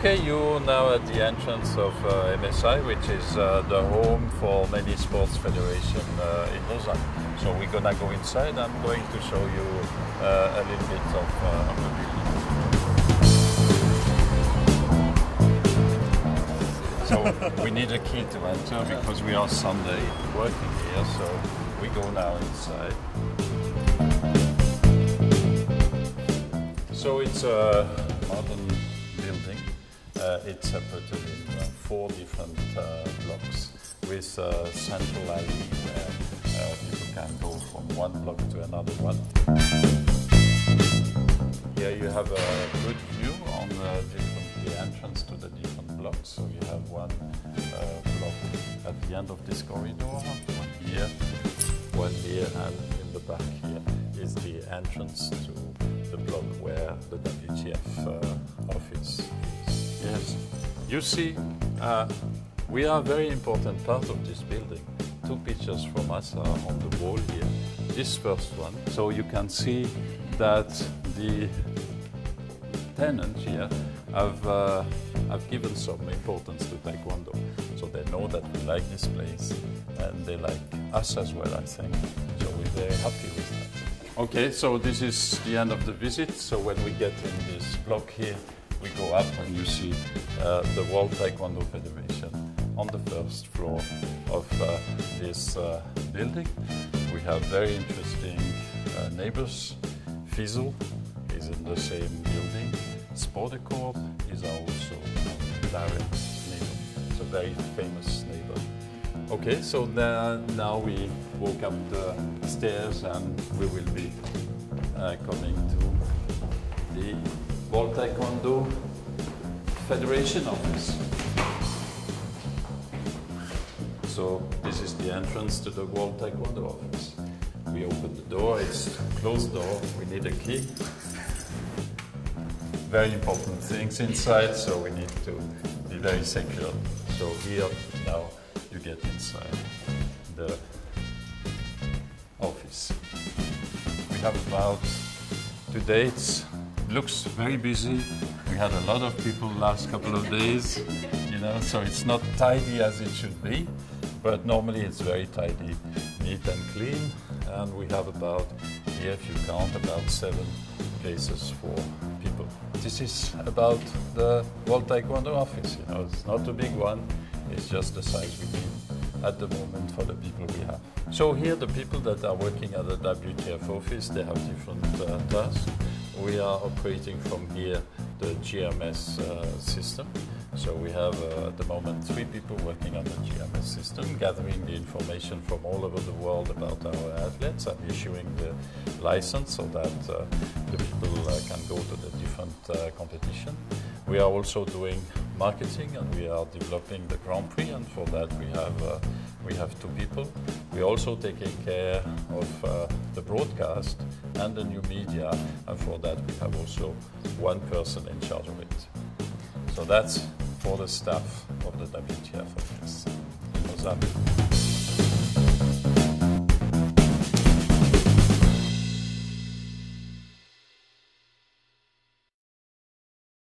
Okay, you're now at the entrance of MSI, which is the home for many sports federations in Lausanne. So we're gonna go inside. I'm going to show you a little bit of the building. So we need a key to enter because we are Sunday working here. So we go now inside. So it's a modern building. It's separated in 4 different blocks with a central alley where people can go from one block to another one. Here you have a good view on the entrance to the different blocks. So you have one block at the end of this corridor, one here, and in the back here is the entrance to the block where the WTF office is. Yes, you see, we are a very important part of this building. 2 pictures from us are on the wall here. This first one, so you can see that the tenants here have given some importance to Taekwondo. So they know that we like this place and they like us as well, I think. So we're very happy with that. Okay, so this is the end of the visit. So when we get in this block here, we go up and you see the World Taekwondo Federation on the first floor of this building. We have very interesting neighbors. Fizzle is in the same building. Sportecorp is also a direct neighbor. It's a very famous neighbor. Okay, so now we walk up the stairs and we will be coming to the World Taekwondo Federation office. So this is the entrance to the World Taekwondo office. We open the door, it's a closed door, we need a key. Very important things inside, so we need to be very secure. So here now you get inside the office. We have about, today it looks very busy. We had a lot of people last couple of days, you know, so it's not tidy as it should be, but normally it's very tidy, neat and clean. And we have about, here if you count, about 7 places for people. This is about the World Taekwondo office, you know, it's not a big one, it's just the size we need at the moment for the people we have. So here the people that are working at the WTF office, they have different tasks. We are operating from here the GMS system. So we have at the moment 3 people working on the GMS system, gathering the information from all over the world about our athletes and issuing the license so that the people can go to the different competition. We are also doing marketing and we are developing the Grand Prix, and for that we have 2 people. We're also taking care of the broadcast and the new media, and for that we have also 1 person in charge of it. So that's for the staff of the WTF office in Lausanne.